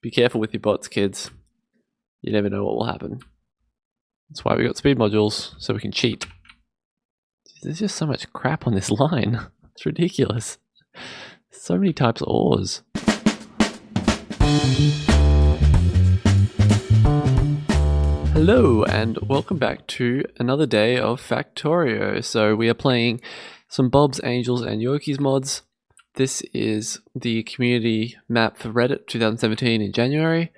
Be careful with your bots, kids. You never know what will happen. That's why we got speed modules, so we can cheat. There's just so much crap on this line. It's ridiculous. So many types of ores. Hello and welcome back to another day of Factorio. So we are playing some Bob's, Angels and Yuoki's mods. This is the community map for Reddit 2017 in January.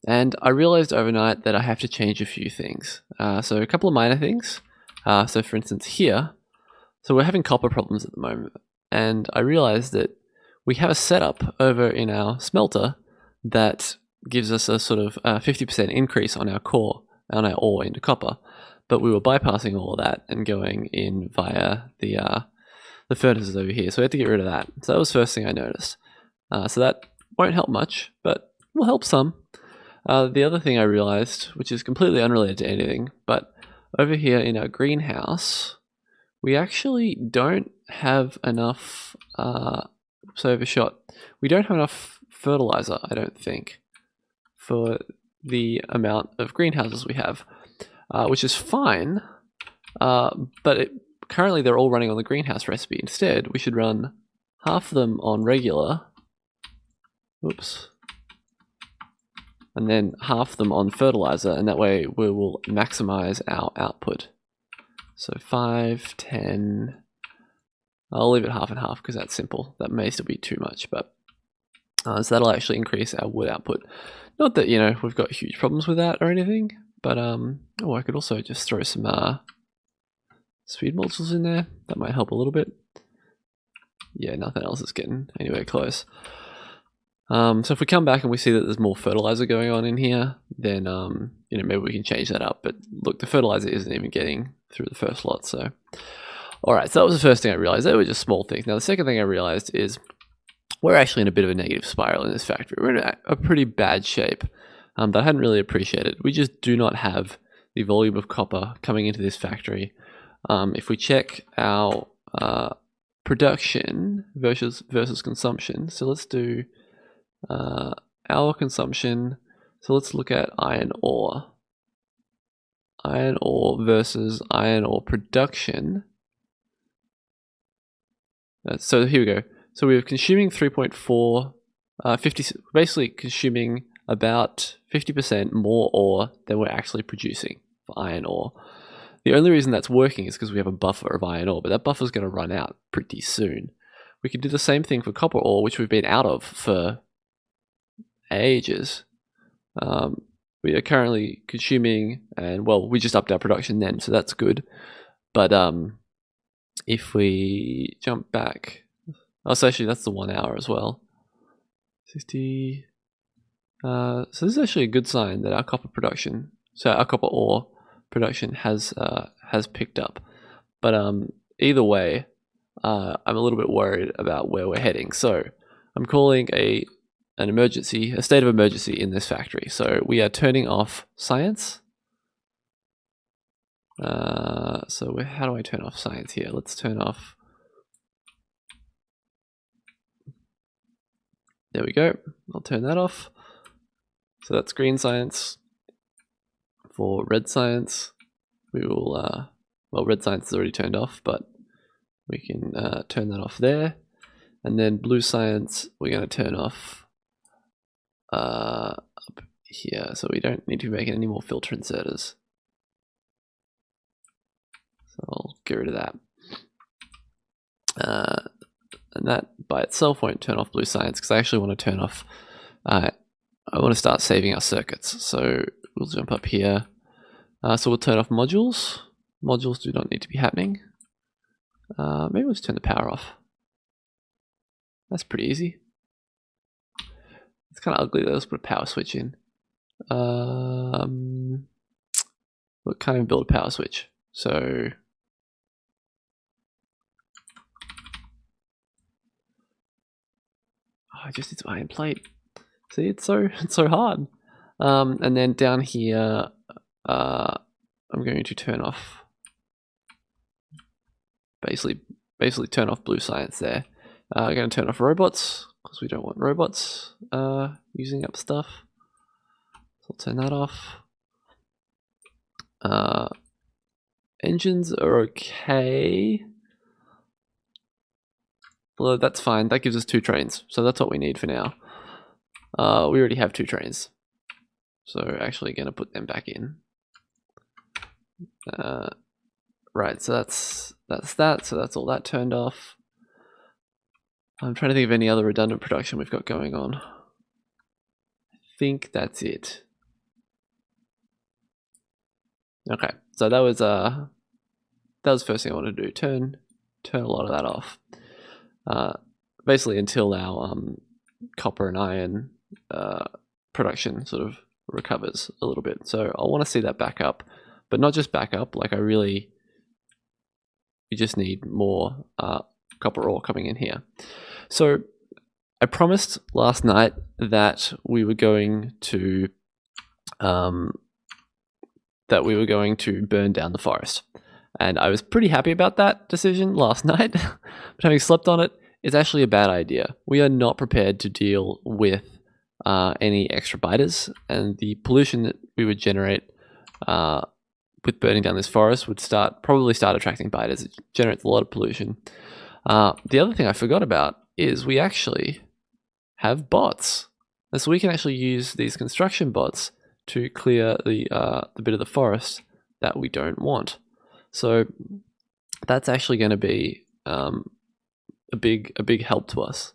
And I realized overnight that I have to change a few things. So a couple of minor things. So for instance here, so we're having copper problems at the moment. And I realized that we have a setup over in our smelter that gives us a sort of 50% increase on our ore into copper. But we were bypassing all of that and going in via the furnaces over here. So we had to get rid of that. So that was the first thing I noticed. So that won't help much, but will help some. The other thing I realized, which is completely unrelated to anything, but over here in our greenhouse, we actually don't have enough, overshot. We don't have enough fertilizer, I don't think, for the amount of greenhouses we have, which is fine, but currently they're all running on the greenhouse recipe. Instead, we should run half of them on regular, oops, and then half of them on fertilizer, and that way we will maximize our output. So 5, 10, I'll leave it half and half because that's simple. That may still be too much, but so that'll actually increase our wood output. Not that, you know, we've got huge problems with that or anything, but oh, I could also just throw some speed modules in there. That might help a little bit. Yeah, nothing else is getting anywhere close. So if we come back and we see that there's more fertilizer going on in here, then you know, maybe we can change that up. But look, the fertilizer isn't even getting through the first lot. So, all right, so that was the first thing I realized. They were just small things. Now the second thing I realized is we're actually in a bit of a negative spiral in this factory. We're in a pretty bad shape that I hadn't really appreciated. We just do not have the volume of copper coming into this factory. If we check our production versus consumption, so let's do our consumption. So let's look at iron ore. Iron ore versus iron ore production. So here we go. So we're consuming 3.4, basically consuming about 50% more ore than we're actually producing for iron ore. The only reason that's working is because we have a buffer of iron ore, but that buffer is going to run out pretty soon. We can do the same thing for copper ore, which we've been out of for ages. We are currently consuming, and well, we just upped our production then, so that's good. But if we jump back, oh, so actually that's the 1 hour as well. 60. So this is actually a good sign that our copper production, so our copper ore production has picked up. But either way, I'm a little bit worried about where we're heading. So I'm calling a state of emergency in this factory. So we are turning off science. So how do I turn off science here? Let's turn off. There we go. I'll turn that off. So that's green science. For red science, we will, well, red science is already turned off, but we can turn that off there. And then blue science, we're going to turn off up here. So we don't need to be making any more filter inserters. So I'll get rid of that. And that by itself won't turn off blue science because I actually want to turn off, I want to start saving our circuits. So we'll jump up here. So we'll turn off modules. Modules do not need to be happening. Maybe we'll just turn the power off. That's pretty easy. It's kind of ugly though. Let's put a power switch in. What can't even build a power switch. So I just need to iron plate. See, it's so hard. And then down here, I'm going to turn off, basically turn off blue science there. I'm going to turn off robots because we don't want robots using up stuff. So I'll turn that off. Engines are okay. Well, that's fine. That gives us 2 trains. So that's what we need for now. We already have 2 trains. So actually going to put them back in. Right, so that's that. So that's all that turned off. I'm trying to think of any other redundant production we've got going on. I think that's it. Okay, so that was the first thing I wanted to do. Turn a lot of that off. Basically until our copper and iron production sort of recovers a little bit. So I want to see that back up, but not just back up. Like we just need more copper ore coming in here. So I promised last night that we were going to burn down the forest, and I was pretty happy about that decision last night. But having slept on it, it's actually a bad idea. We are not prepared to deal with any extra biters, and the pollution that we would generate with burning down this forest would probably start attracting biters. It generates a lot of pollution. The other thing I forgot about is we actually have bots, and so we can actually use these construction bots to clear the bit of the forest that we don't want. So that's actually going to be a big help to us.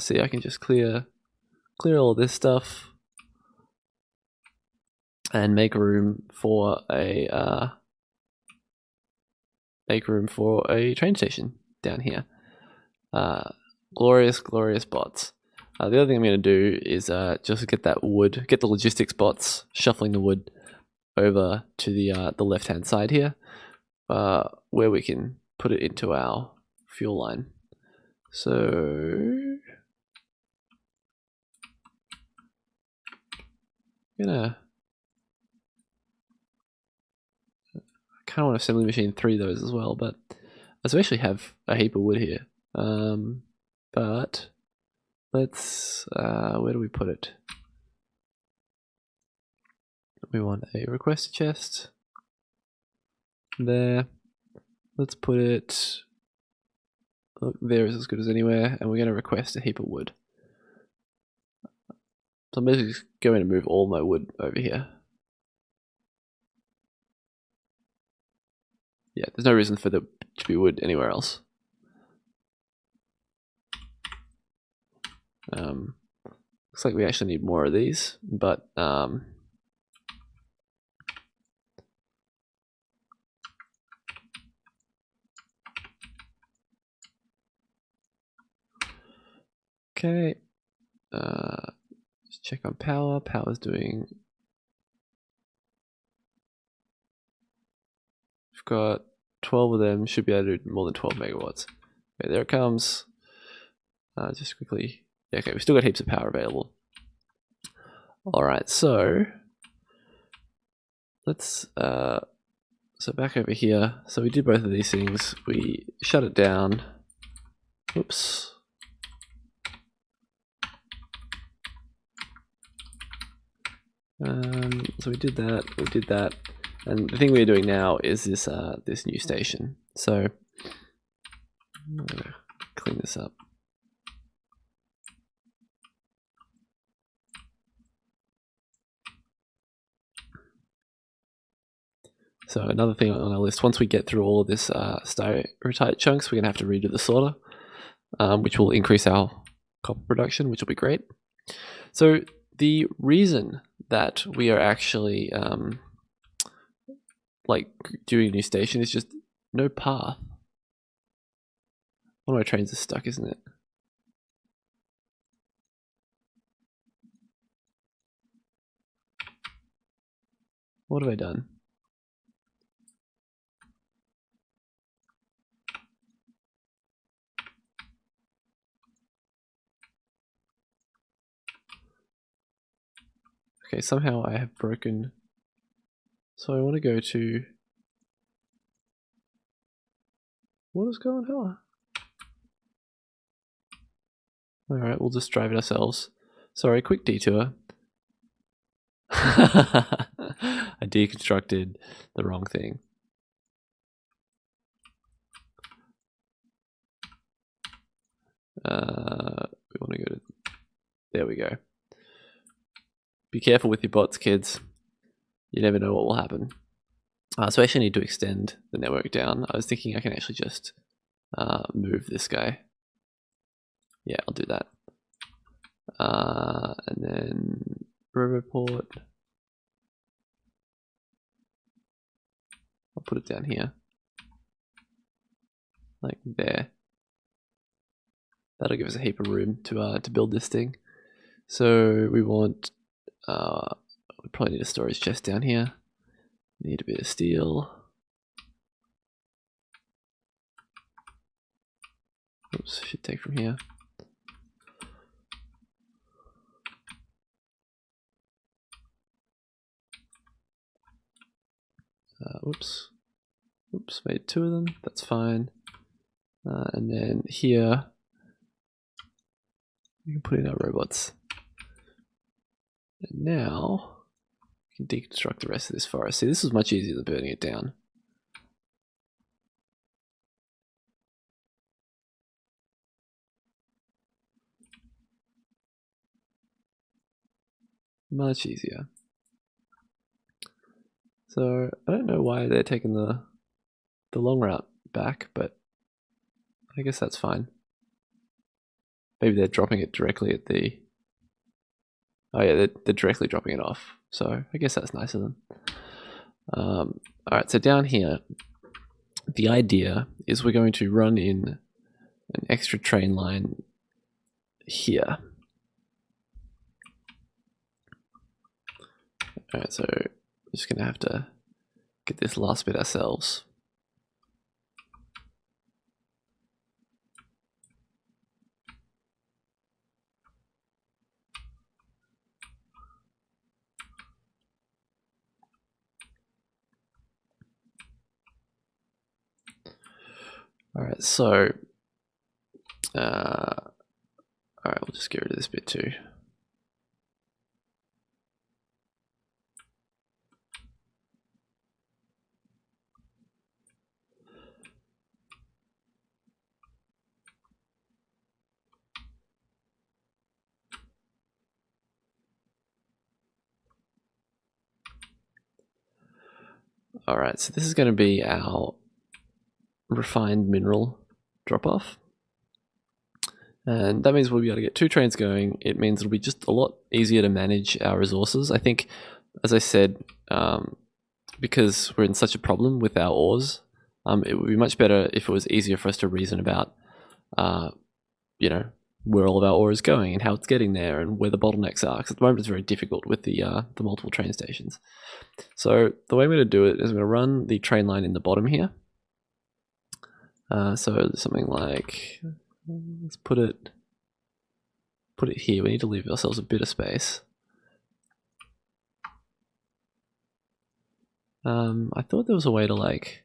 See, I can just clear all this stuff and make room for a train station down here. Glorious bots. The other thing I'm going to do is just get the logistics bots shuffling the wood over to the left hand side here, where we can put it into our fuel line. So I kind of want to assembly machine 3 of those as well, but I actually have a heap of wood here. But let's where do we put it? We want a request chest there. Let's put it, look, there is as good as anywhere, and we're going to request a heap of wood. So I'm basically just going to move all my wood over here. Yeah, there's no reason for there to be wood anywhere else. Looks like we actually need more of these, but okay. Let's check on power. Power's doing. We've got 12 of them. Should be able to do more than 12 megawatts. Okay, there it comes. Just quickly. Yeah, okay, we've still got heaps of power available. All right, so let's. So back over here. So we did both of these things. We shut it down. Oops. So we did that, and the thing we're doing now is this this new station. So I'm gonna clean this up. So another thing on our list, once we get through all of this styrotite chunks, we're gonna have to redo the sorter, which will increase our copper production, which will be great. So the reason that we are actually like doing a new station is just no path. One of my trains is stuck, isn't it? What have I done? Okay, somehow I have broken. So I want to go to. What is going on? Alright, we'll just drive it ourselves. Sorry, quick detour. I deconstructed the wrong thing. We want to go to... There we go. Be careful with your bots, kids. You never know what will happen. So I actually need to extend the network down. I was thinking I can actually just move this guy. Yeah, I'll do that. And then Roboport. I'll put it down here. Like there. That'll give us a heap of room to build this thing. So we want, we probably need a storage chest down here. Need a bit of steel. Oops, should take from here. Oops, made 2 of them, that's fine. And then here, we can put in our robots. And now, we can deconstruct the rest of this forest. See, this is much easier than burning it down. Much easier. So, I don't know why they're taking the long route back, but I guess that's fine. Maybe they're dropping it directly at the... Oh yeah, they're directly dropping it off. So I guess that's nice of them. Alright, so down here, the idea is we're going to run in an extra train line here. Alright, so we're just going to have to get this last bit ourselves. Alright, so alright, we'll just get rid of this bit too. Alright, so this is going to be our refined mineral drop-off. And that means we'll be able to get 2 trains going. It means it'll be just a lot easier to manage our resources. I think, as I said, because we're in such a problem with our ores, it would be much better if it was easier for us to reason about, you know, where all of our ore is going and how it's getting there and where the bottlenecks are. Because at the moment it's very difficult with the multiple train stations. So the way I'm going to do it is I'm going to run the train line in the bottom here. So something like, let's put it here. We need to leave ourselves a bit of space. I thought there was a way to like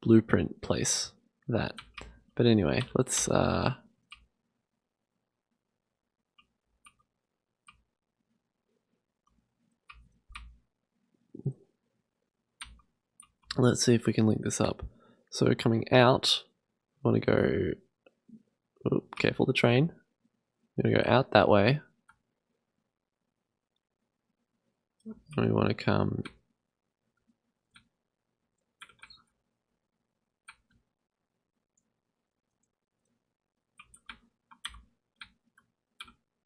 blueprint place that, but anyway, let's see if we can link this up. So coming out, I want to go, oh, careful the train. I'm going to go out that way. And we want to come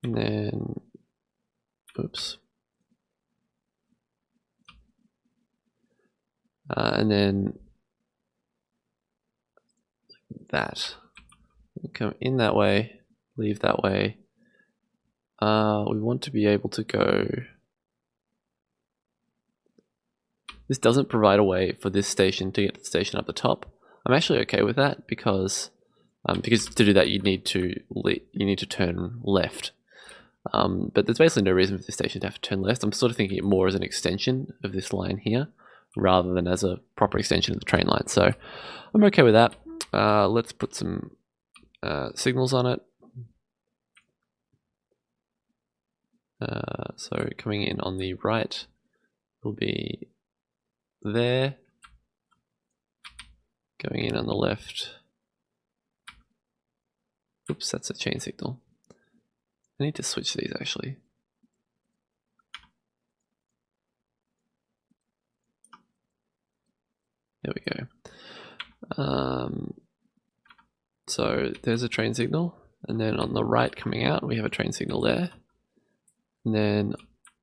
and then, oops. And then that. Come in that way, leave that way. We want to be able to go... This doesn't provide a way for this station to get to the station up the top. I'm actually okay with that because to do that you need to turn left. But there's basically no reason for this station to have to turn left. I'm sort of thinking it more as an extension of this line here, rather than as a proper extension of the train line. So I'm okay with that. Let's put some signals on it. So coming in on the right will be there. Going in on the left. Oops, that's a chain signal. I need to switch these actually. There we go. So there's a train signal, and then on the right coming out we have a train signal there, and then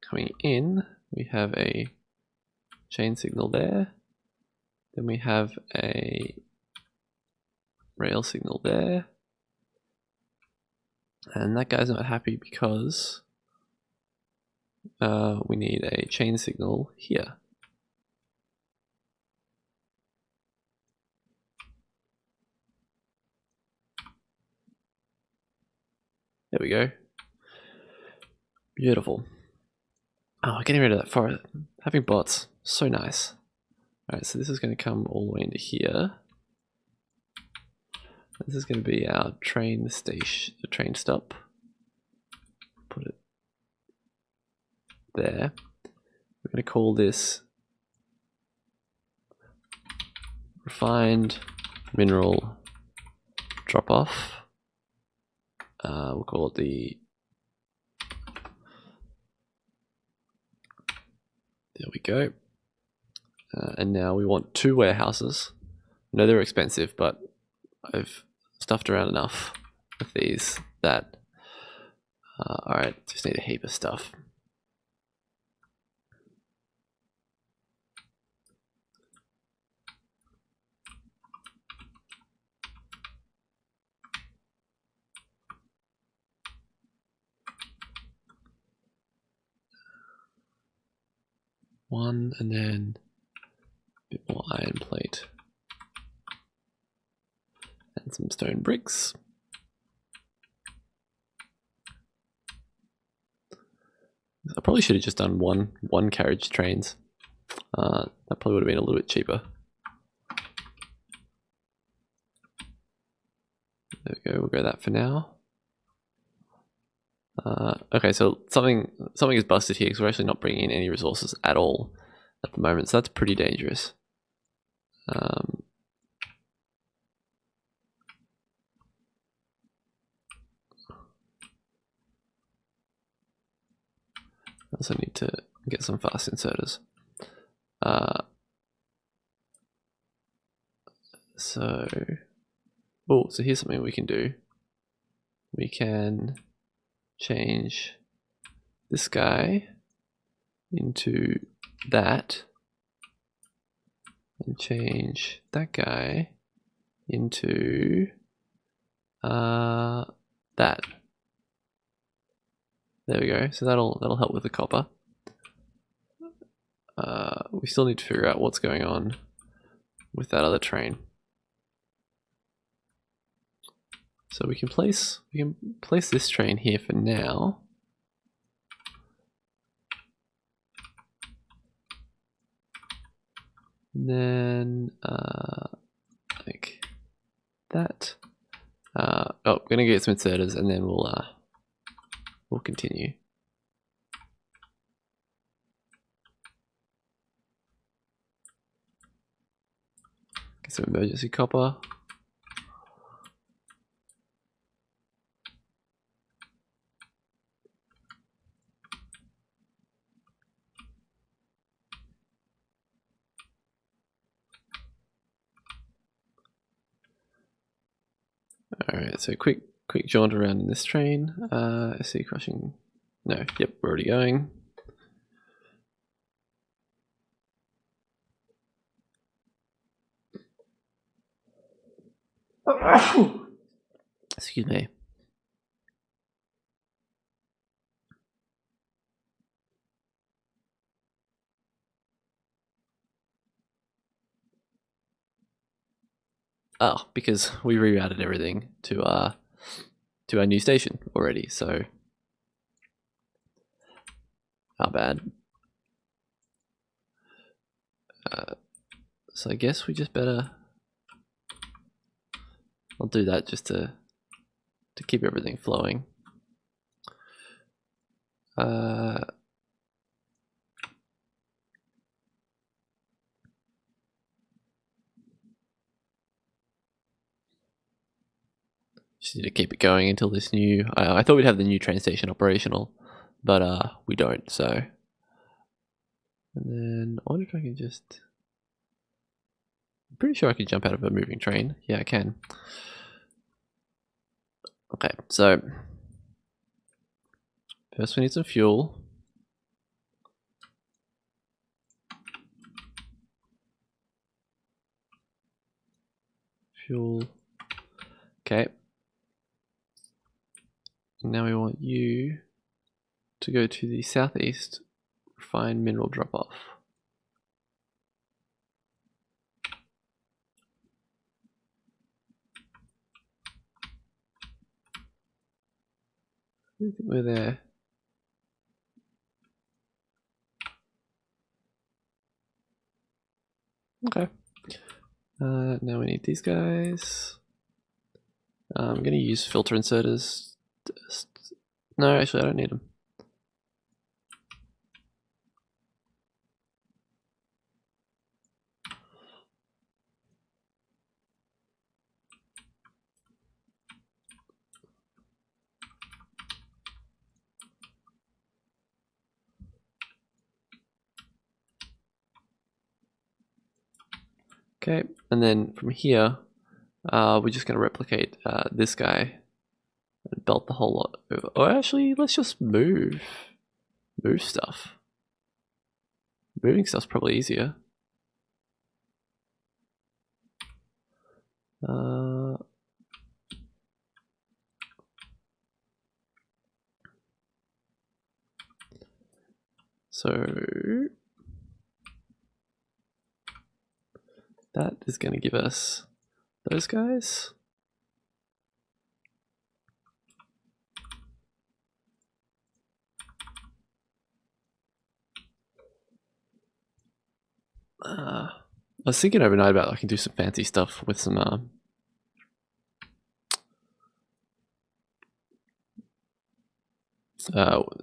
coming in we have a chain signal there, then we have a rail signal there, and that guy's not happy because we need a chain signal here. There we go. Beautiful. Oh, getting rid of that forest. Having bots, so nice. Alright, so this is going to come all the way into here. This is going to be our train station, the train stop. Put it there. We're going to call this refined mineral drop off. We'll call it the, there we go. And now we want 2 warehouses. I know they're expensive, but I've stuffed around enough with these that, alright, just need a heap of stuff. One, and then a bit more iron plate. And some stone bricks. I probably should have just done one carriage trains. That probably would have been a little bit cheaper. There we go, we'll go that for now. Okay, so something is busted here because we're actually not bringing in any resources at all at the moment, so that's pretty dangerous. I also need to get some fast inserters. So here's something we can do. We can change this guy into that, and change that guy into that. There we go. So that'll help with the copper. We still need to figure out what's going on with that other train. So we can place this train here for now. And then like that. Oh, we're gonna get some inserters and then we'll continue. Get some emergency copper. Alright, so quick jaunt around in this train. I see crushing. No, yep, we're already going. Excuse me. Oh, because we rerouted everything to our new station already, so how bad. So I guess we just better. I'll do that just to keep everything flowing. just need to keep it going until this new... I thought we'd have the new train station operational, but we don't, so... And then I wonder if I can just... I'm pretty sure I can jump out of a moving train. Yeah, I can. Okay, so... First we need some fuel. Fuel. Okay. Now we want you to go to the southeast, find mineral drop-off. I don't think we're there. Okay. Now we need these guys. I'm going to use filter inserters. No, actually I don't need them. Okay, and then from here, we're just going to replicate this guy and belt the whole lot over. Or actually, let's just move stuff. Moving stuff's probably easier. So that is going to give us those guys. I was thinking overnight about I can do some fancy stuff with some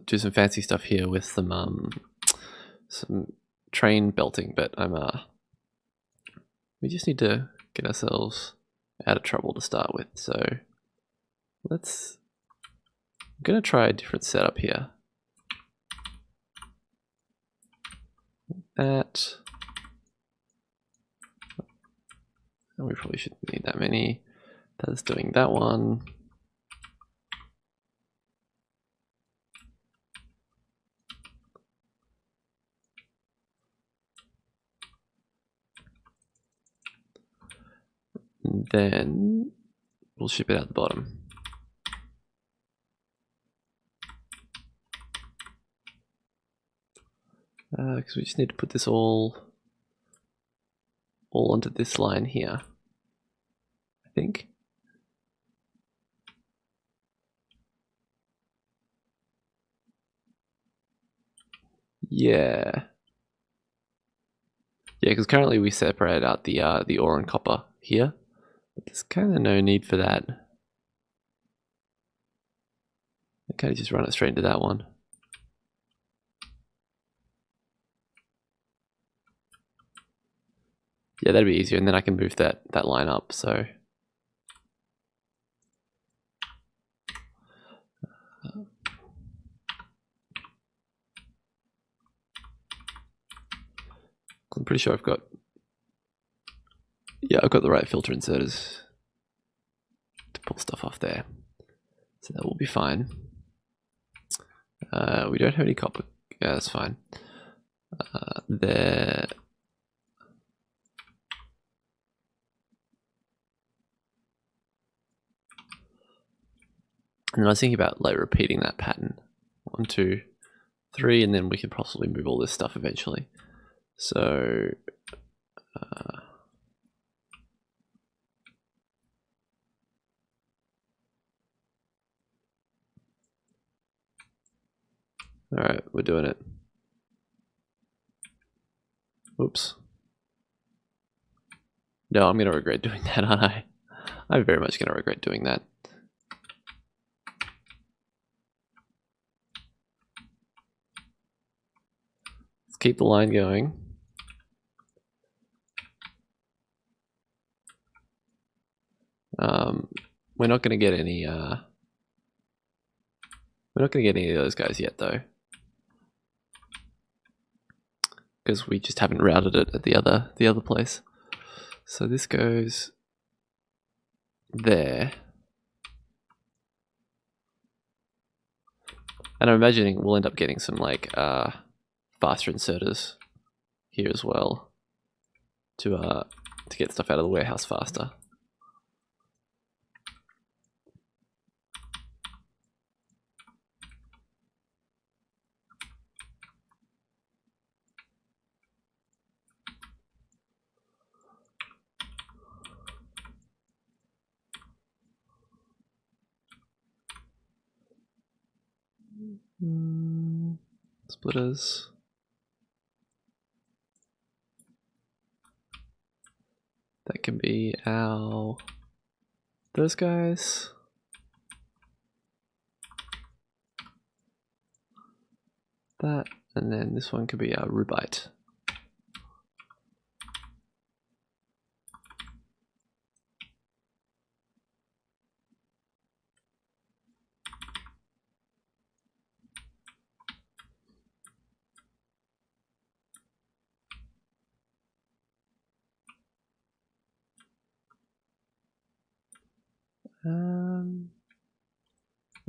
do some fancy stuff here with some train belting, but we just need to get ourselves out of trouble to start with. So I'm gonna try a different setup here. That, and we probably shouldn't need that many. That's doing that one. And then we'll ship it out the bottom. Because we just need to put this all onto this line here, I think. Yeah. Yeah, because currently we separate out the ore and copper here, but there's kind of no need for that. I kind of just run it straight into that one. Yeah, that'd be easier, and then I can move that line up. So I'm pretty sure I've got the right filter inserters to pull stuff off there, so that will be fine. We don't have any copper. Yeah, that's fine. There. And I was thinking about like repeating that pattern. 1, 2, 3, and then we can possibly move all this stuff eventually. So all right, we're doing it. Oops. No, I'm gonna regret doing that, aren't I? I'm very much gonna regret doing that. Let's keep the line going. we're not gonna get any of those guys yet though. Because we just haven't routed it at the other place. So this goes there. And I'm imagining we'll end up getting some like faster inserters here as well to get stuff out of the warehouse faster. Splitters. That can be those guys. That, and then this one could be our rubite.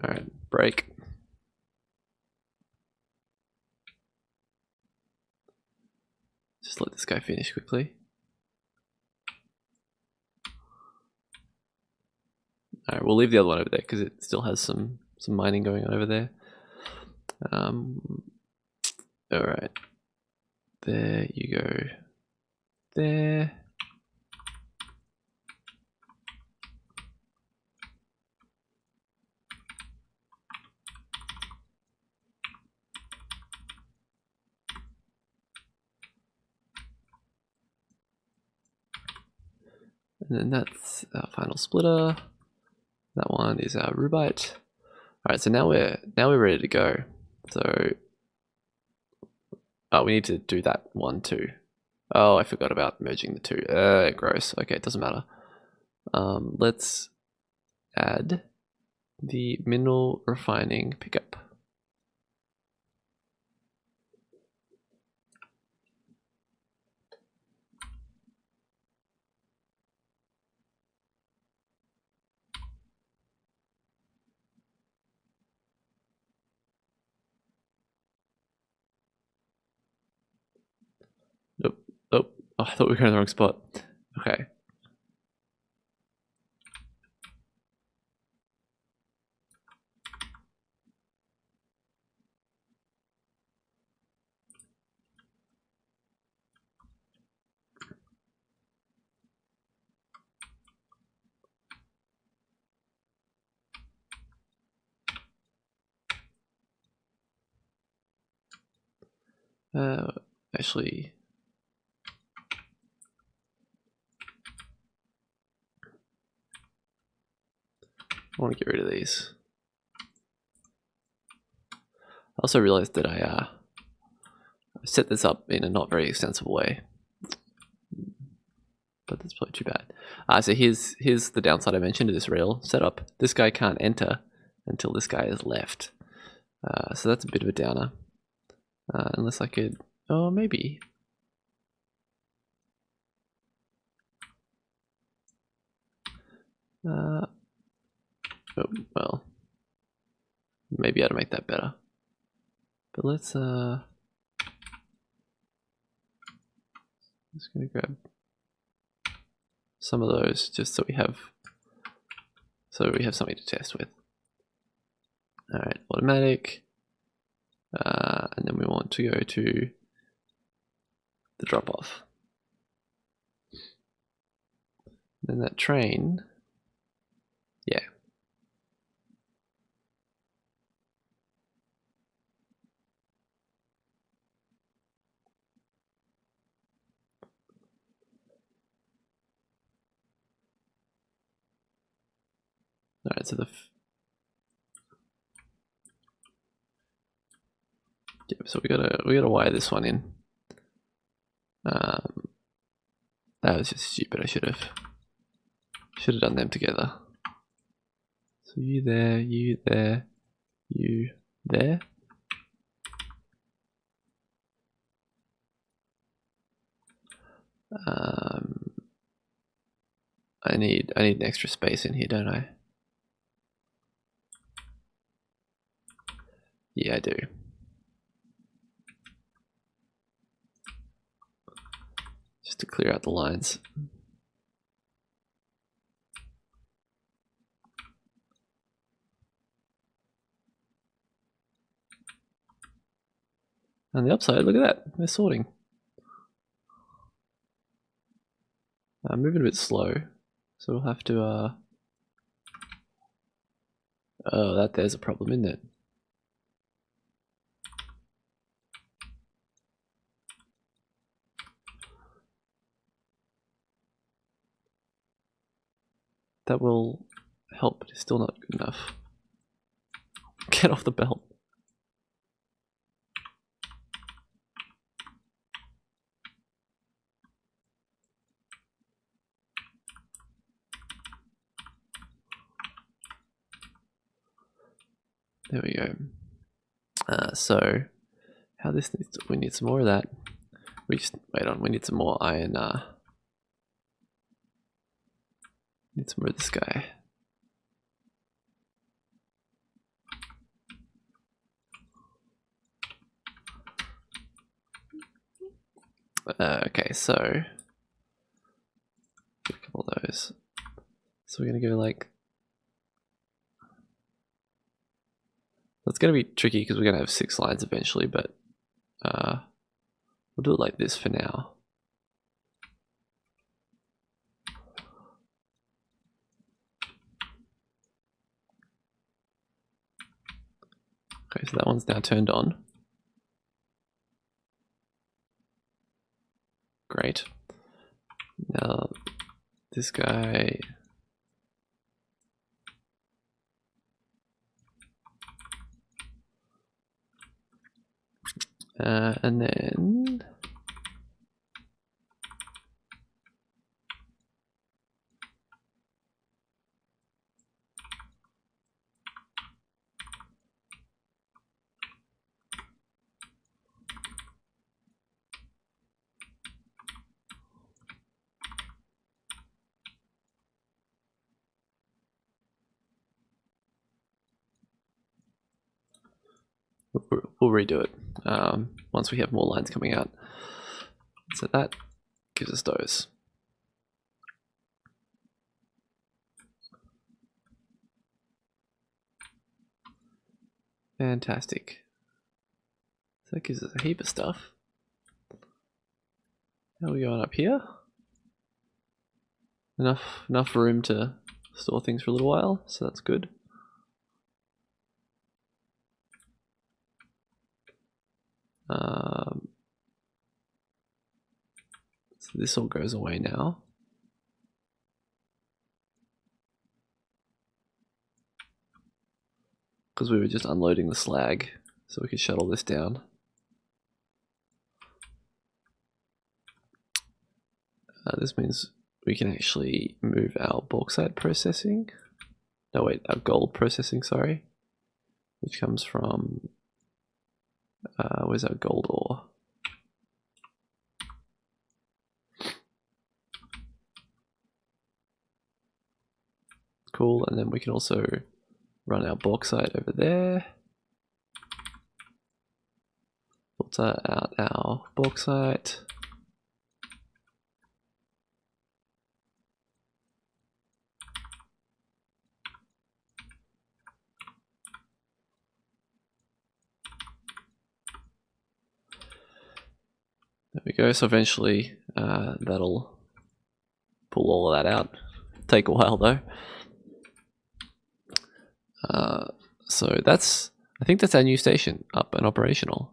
Alright, break. Just let this guy finish quickly. Alright, we'll leave the other one over there because it still has some mining going on over there. Alright. There you go. There. And then that's our final splitter. That one is our rubite. Alright, so now we're ready to go. So we need to do that one too. Oh, I forgot about merging the two. Gross. Okay, it doesn't matter. Let's add the mineral refining pickup. Nope. Oh, I thought we were in the wrong spot. Okay. Actually, I want to get rid of these. I also realized that I set this up in a not very extensible way, but that's probably too bad. So here's the downside I mentioned to this rail setup. This guy can't enter until this guy is left. So that's a bit of a downer. Unless I could, oh maybe. Oh, well, maybe I ought to make that better. But let's just gonna grab some of those just so we have something to test with. All right, automatic, and then we want to go to the drop off. Then that train, yeah. All right, so so we gotta wire this one in. That was just stupid. I should have done them together. So you there, you there, you there. I need an extra space in here, don't I? Yeah, I do. Just to clear out the lines. On the upside, look at that, they're sorting. I'm moving a bit slow, so we'll have to, oh, there's a problem, isn't it? That will help, but it's still not good enough. Get off the belt. There we go. So how this needs we need some more of that. We need some more iron. Need some more of this guy. Okay, so a couple of those. So we're gonna go like. That's gonna be tricky because we're gonna have 6 lines eventually, but we'll do it like this for now. Okay, so that one's now turned on. Great. Now this guy. And then we'll redo it once we have more lines coming out. So that gives us those. Fantastic. So that gives us a heap of stuff. How are we going up here? Enough room to store things for a little while, so that's good. So this all goes away now. Because we were just unloading the slag, so we could shut all this down. This means we can actually move our bauxite processing. No, wait, our gold processing, sorry. Which comes from... where's our gold ore? Cool, and then we can also run our bauxite over there. Filter out our bauxite. There we go, so eventually that'll pull all of that out. Take a while though. So I think that's our new station up and operational.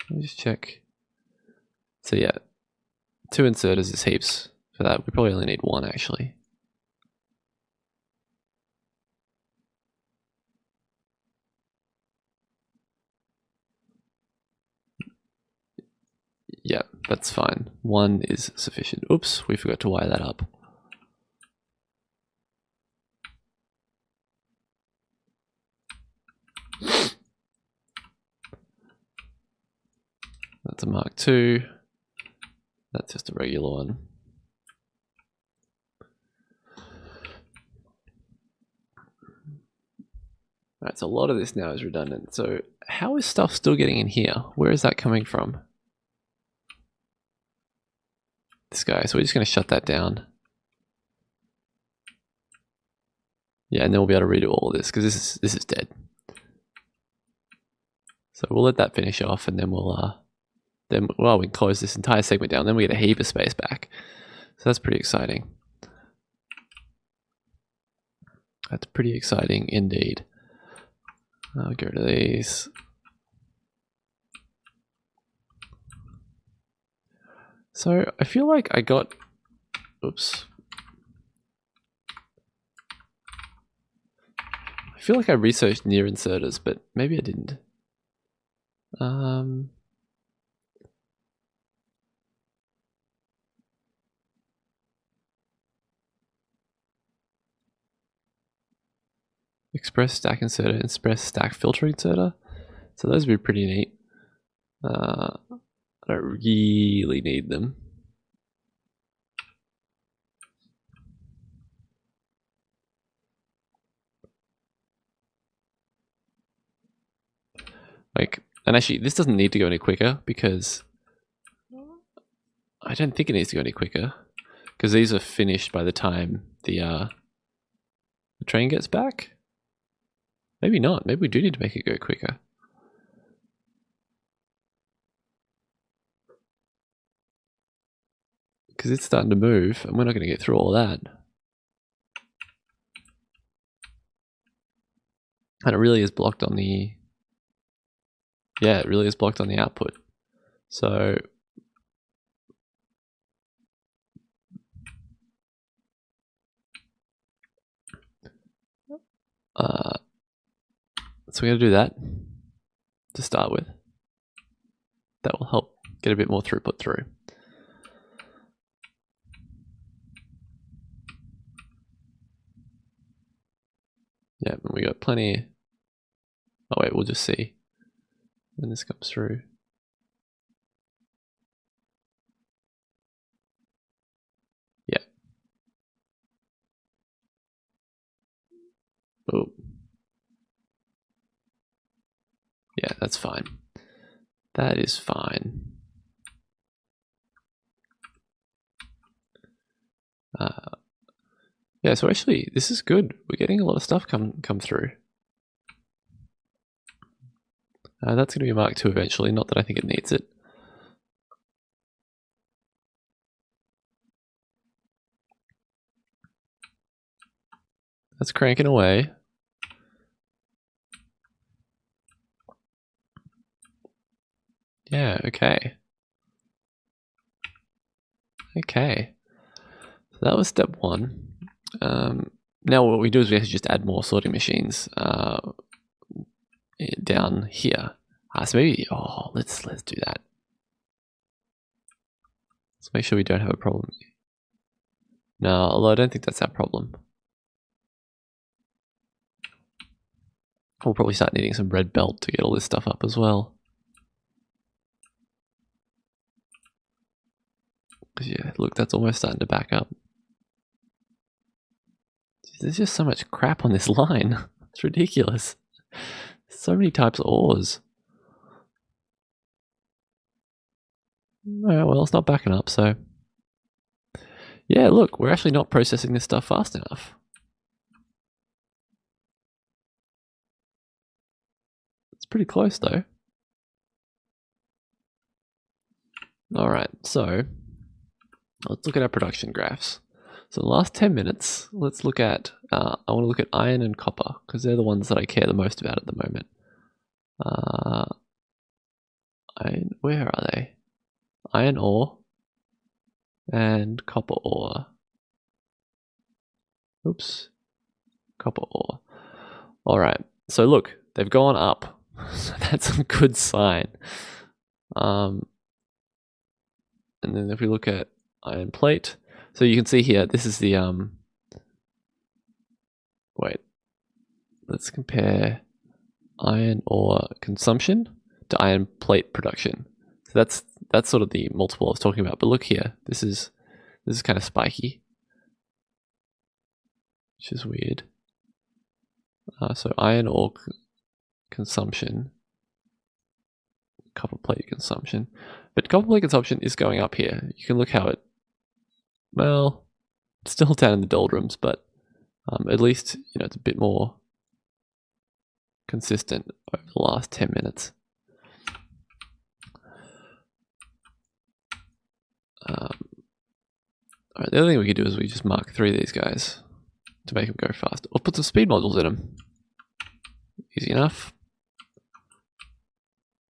Let me just check. So yeah, 2 inserters is heaps for that. We probably only need 1 actually. Yeah, that's fine. 1 is sufficient. Oops, we forgot to wire that up. That's a Mark II. That's just a regular one. Right, so a lot of this now is redundant. So how is stuff still getting in here? Where is that coming from? This guy. So we're just going to shut that down. Yeah, and then we'll be able to redo all of this because this is dead. So we'll let that finish off, and then we can close this entire segment down. Then we get a heap of space back. So that's pretty exciting. That's pretty exciting indeed. I'll get rid of these. So I feel like I got, oops. I feel like I researched near inserters, but maybe I didn't. Express stack inserter, express stack filter inserter. So those would be pretty neat. I don't really need them. Like, and actually this doesn't need to go any quicker because I don't think it needs to go any quicker because these are finished by the time the train gets back. Maybe not. Maybe we do need to make it go quicker. Because it's starting to move and we're not going to get through all that. And it really is blocked on the... Yeah, it really is blocked on the output. So... so we're going to do that to start with. That will help get a bit more throughput through. Yeah, and we got plenty. Oh wait, we'll just see when this comes through. Yeah. Oh. Yeah, that's fine. That is fine. Yeah, so actually, this is good. We're getting a lot of stuff come through. That's going to be a Mark II eventually, not that I think it needs it. That's cranking away. Yeah, okay. Okay. So that was step one. Now what we do is we have to just add more sorting machines down here. So maybe, let's do that. Let's make sure we don't have a problem. No, although I don't think that's our problem. We'll probably start needing some red belt to get all this stuff up as well. Yeah, look, that's almost starting to back up. There's just so much crap on this line. It's ridiculous. So many types of ores. Oh, well, it's not backing up, so... Yeah, look, we're actually not processing this stuff fast enough. It's pretty close, though. Alright, so... let's look at our production graphs. So the last 10 minutes, let's look at... I want to look at iron and copper, because they're the ones that I care the most about at the moment. Where are they? Iron ore and copper ore. Oops. Copper ore. Alright, so look, they've gone up. So that's a good sign. And then if we look at iron plate, so you can see here, this is the, wait, let's compare iron ore consumption to iron plate production. So that's sort of the multiple I was talking about. But look here, this is kind of spiky, which is weird. So iron ore consumption, copper plate consumption, but copper plate consumption is going up here. You can look how it, well, it's still down in the doldrums, but at least it's a bit more consistent over the last 10 minutes. Alright, the other thing we could do is we just mark 3 of these guys to make them go fast, or put some speed modules in them. Easy enough.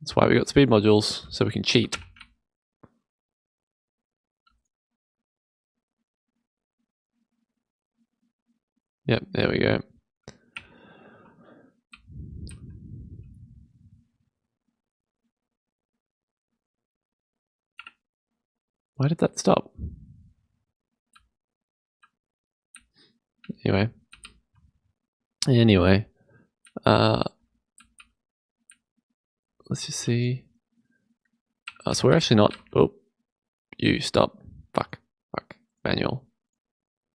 That's why we got speed modules, so we can cheat. Yep, there we go. Why did that stop? Anyway, let's just see. So we're actually not. Oh, you stop. Fuck. Manual.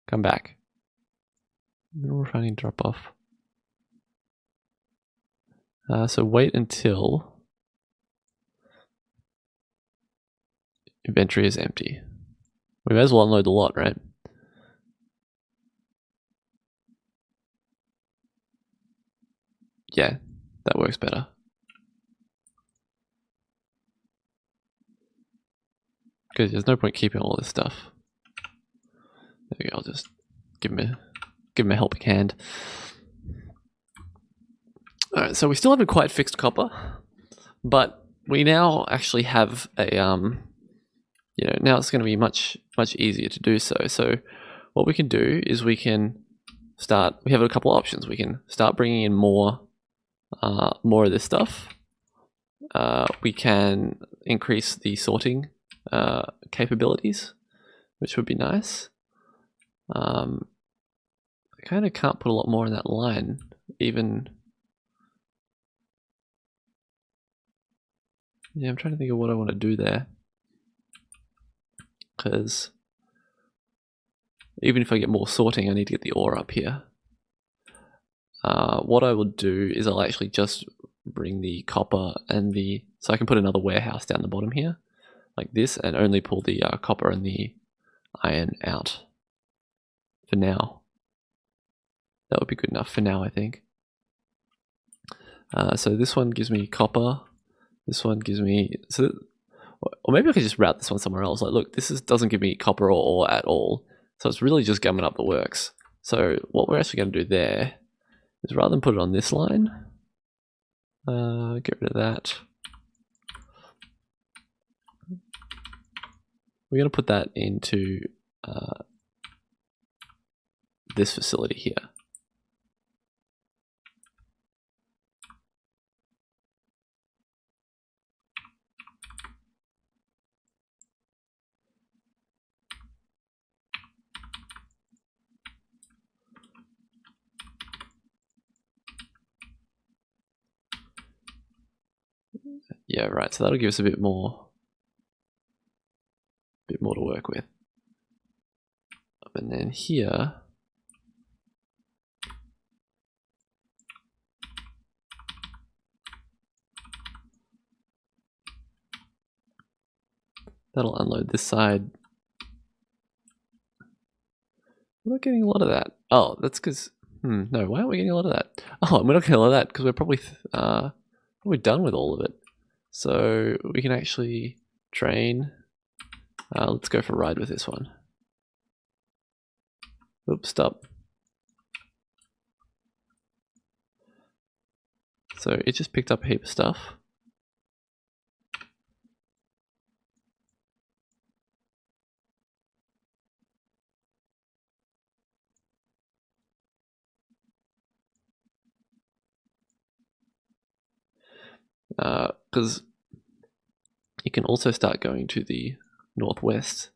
Come back. Mineral refining drop off. So wait until inventory is empty. We may as well unload the lot, right? Yeah, that works better. Because there's no point keeping all this stuff. There we go, I'll just give him a helping hand. Alright, so we still haven't quite fixed copper, but we now actually have a now it's going to be much easier to do so. So what we can do is we can start. We have a couple of options. We can start bringing in more of this stuff. We can increase the sorting capabilities, which would be nice. I kind of can't put a lot more in that line, even. Yeah, I'm trying to think of what I want to do there. Because even if I get more sorting, I need to get the ore up here. What I will do is I'll actually just bring the copper and so I can put another warehouse down the bottom here, like this, and only pull the copper and the iron out for now. That would be good enough for now, I think. So this one gives me copper. This one gives me, or maybe I could just route this one somewhere else. Like, look, this doesn't give me copper or ore at all. So it's really just gumming up the works. So what we're actually going to do there is, rather than put it on this line, get rid of that. We're going to put that into this facility here. Yeah, right. So that'll give us a bit more to work with. And then here, that'll unload this side. We're not getting a lot of that. Oh, that's because no. Why aren't we getting a lot of that? Oh, we're not getting a lot of that because we're probably done with all of it. So we can actually train. Let's go for a ride with this one. Oops, stop. So it just picked up a heap of stuff. Because you can also start going to the northwest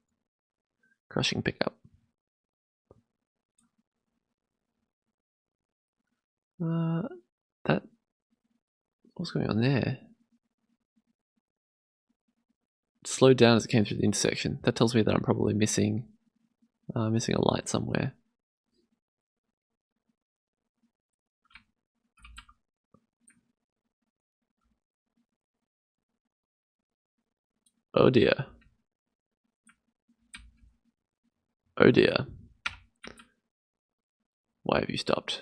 crushing pickup. What's going on there? slowed down as it came through the intersection. That tells me that I'm probably missing a light somewhere. Oh dear. Oh dear. Why have you stopped?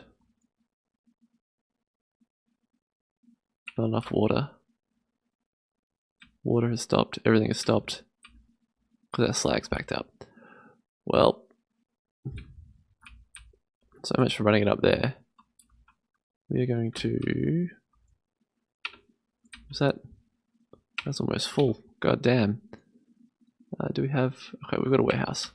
Not enough water. Water has stopped. Everything has stopped. Because our slag's backed up. Well, so much for running it up there. We are going to... Was that? That's almost full. God damn. Do we have... Okay, we've got a warehouse.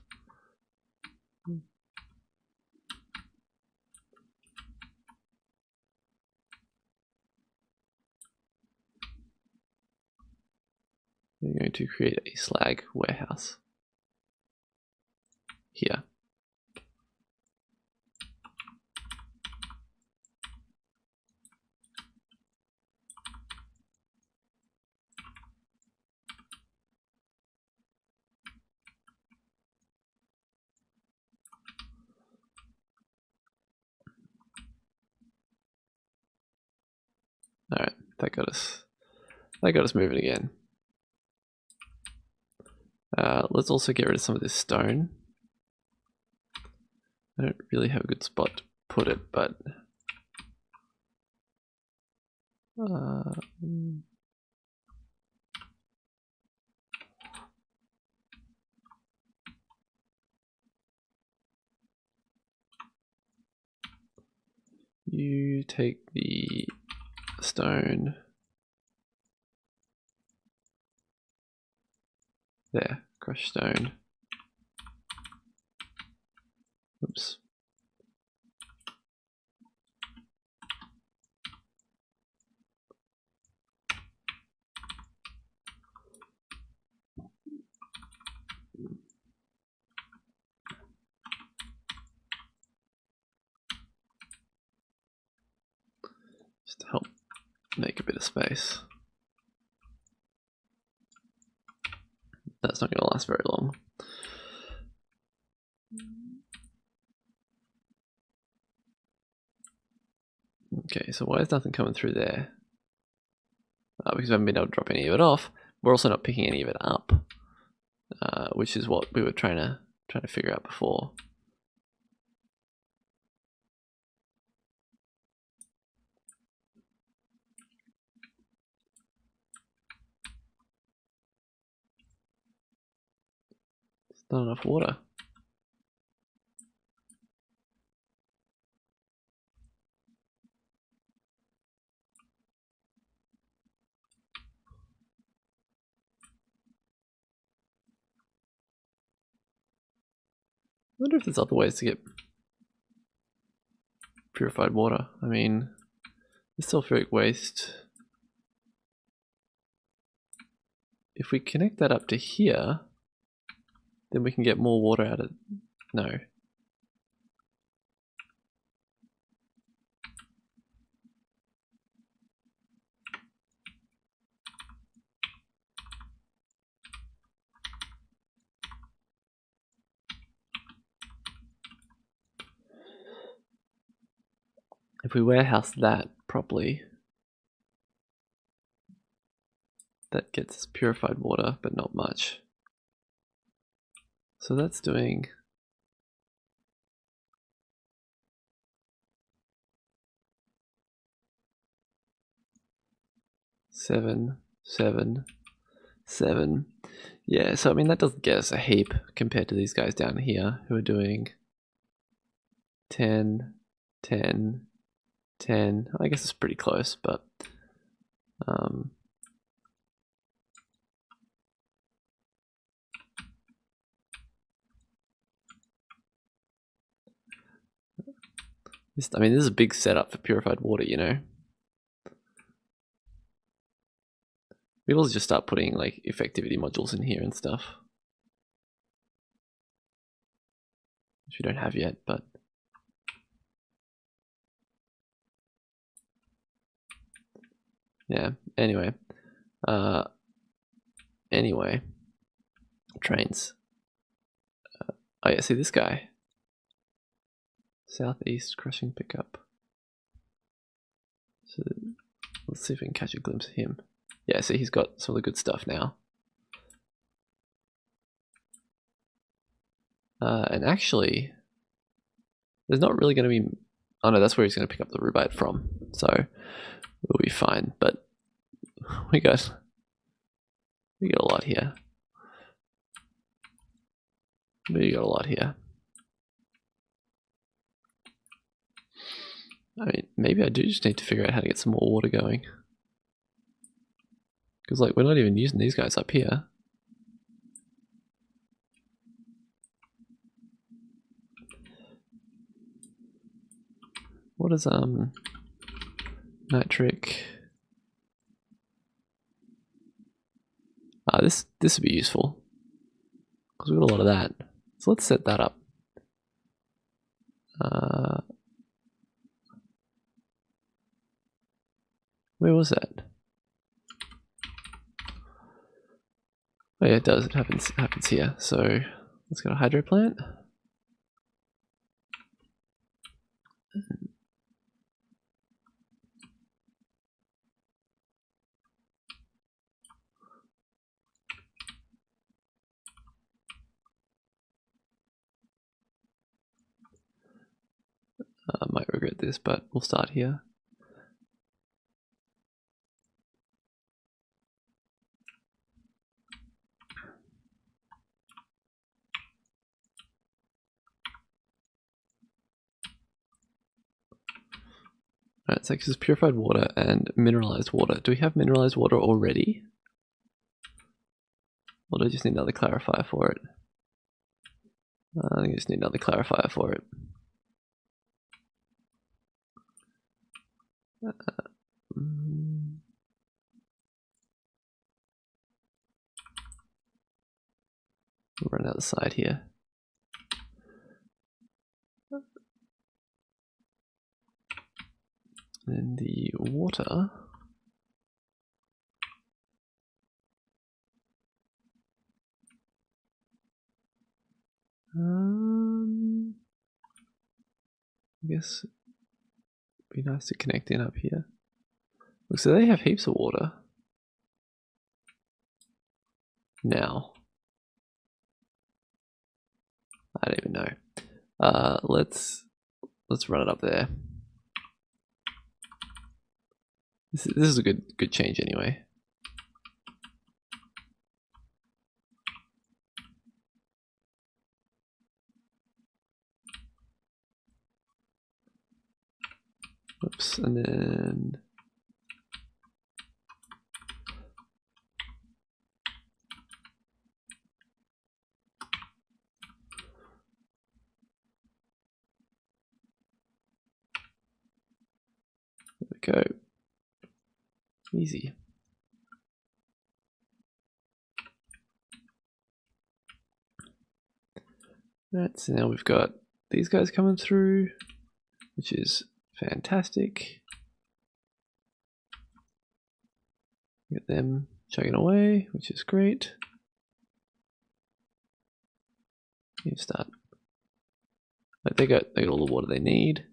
We're going to create a slag warehouse. Here. Alright, that got us moving again. Let's also get rid of some of this stone. I don't really have a good spot to put it, but you take the stone there, crushed stone. Oops. Just to help make a bit of space. That's not going to last very long. Okay, so why is nothing coming through there? Because we haven't been able to drop any of it off. We're also not picking any of it up, which is what we were trying to figure out before. There's not enough water. I wonder if there's other ways to get purified water. I mean, the sulfuric waste. If we connect that up to here, then we can get more water out of... No. If we warehouse that properly, that gets us purified water, but not much. So that's doing... Seven. Yeah, so I mean that doesn't get us a heap compared to these guys down here who are doing 10. I guess it's pretty close, but I mean this is a big setup for purified water, you know. We will just start putting like effectivity modules in here and stuff, which we don't have yet, but yeah. Anyway, trains. Oh yeah, see this guy. Southeast crushing pickup. So let's see if we can catch a glimpse of him. Yeah, see he's got some of the good stuff now. And actually, there's not really going to be... Oh no, that's where he's going to pick up the rubite from. So we'll be fine. But we got a lot here. We got a lot here. I mean, maybe I do just need to figure out how to get some more water going. Because, like, we're not even using these guys up here. What is, nitric? This would be useful. Because we've got a lot of that. So let's set that up. Where was that? Oh yeah, it does. It happens here. So let's go to hydro plant. I might regret this, but we'll start here. Alright, so this is purified water and mineralized water. Do we have mineralized water already? Or do I just need another clarifier for it? I think I just need another clarifier for it. Run out the side here. And the water. I guess it'd be nice to connect in up here. Look, so they have heaps of water. Now. I don't even know. Let's run it up there. This is a good change anyway. Oops, and then there we go. Easy. Right, so now we've got these guys coming through, which is fantastic. Get them chugging away, which is great. You start. Like they got all the water they need.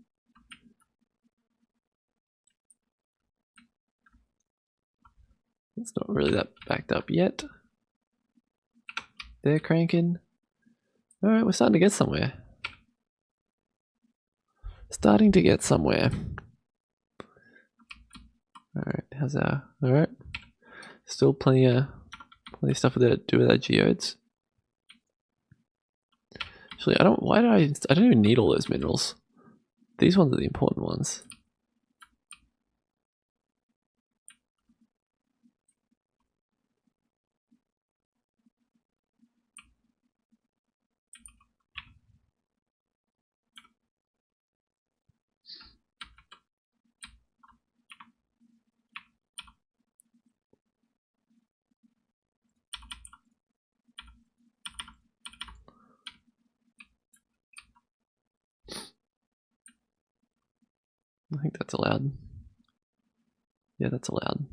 It's not really that backed up yet. They're cranking. Alright, we're starting to get somewhere. Starting to get somewhere. Alright, how's our... Alright. Still plenty of stuff to do with our geodes. Actually, I don't even need all those minerals. These ones are the important ones. I think that's allowed. Yeah, that's allowed.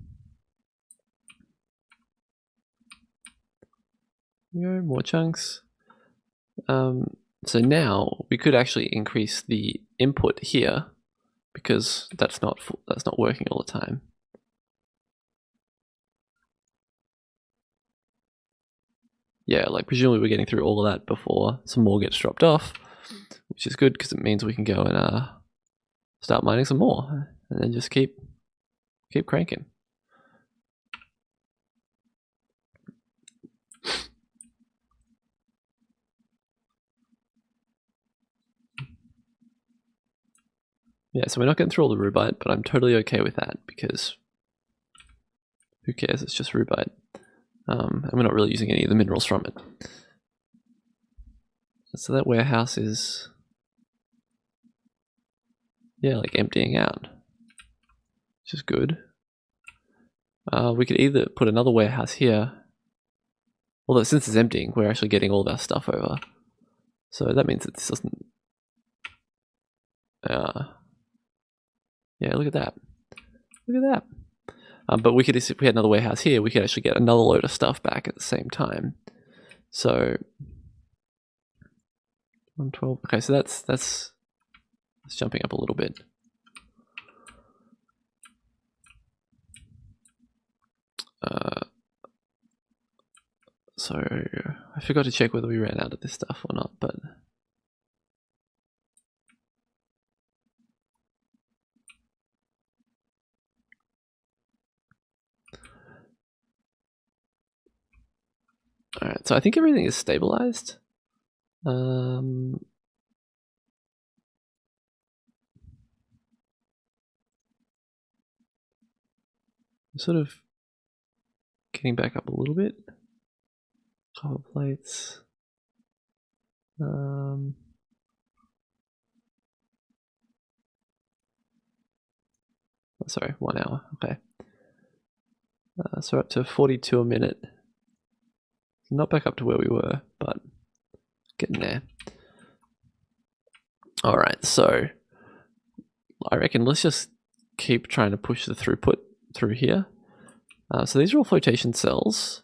There we go, more chunks. So now we could actually increase the input here because that's not working all the time. Yeah, like presumably we're getting through all of that before some more gets dropped off, which is good because it means we can go and start mining some more and then just keep cranking. Yeah, so we're not getting through all the rubite, but I'm totally okay with that because who cares? It's just rubite. And we're not really using any of the minerals from it. So that warehouse is, yeah, like emptying out, which is good. We could either put another warehouse here, although since it's emptying, we're actually getting all of our stuff over. So that means that this doesn't... yeah, look at that. Look at that. But we could, if we had another warehouse here, we could actually get another load of stuff back at the same time. So 112. Okay, so that's jumping up a little bit. So I forgot to check whether we ran out of this stuff or not, but all right. So I think everything is stabilized. Sort of getting back up a little bit. Copper plates. Sorry, 1 hour. Okay. So up to 42 a minute. Not back up to where we were, but getting there. All right, so I reckon let's just keep trying to push the throughput through here. So these are all flotation cells.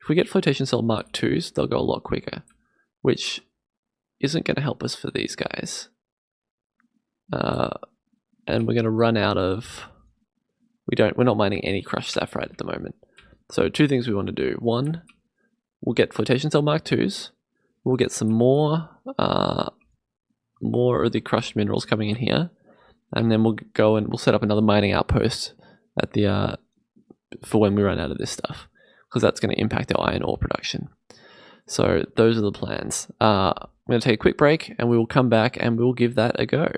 If we get flotation cell Mark IIs, they'll go a lot quicker, which isn't going to help us for these guys. And we're going to run out of... We're not mining any crushed sapphire at the moment. So 2 things we want to do. 1, we'll get flotation cell Mark IIs. We'll get some more of the crushed minerals coming in here, and then we'll go and we'll set up another mining outpost at the for when we run out of this stuff, because that's going to impact our iron ore production. So those are the plans. I'm going to take a quick break, and we will come back and we'll give that a go.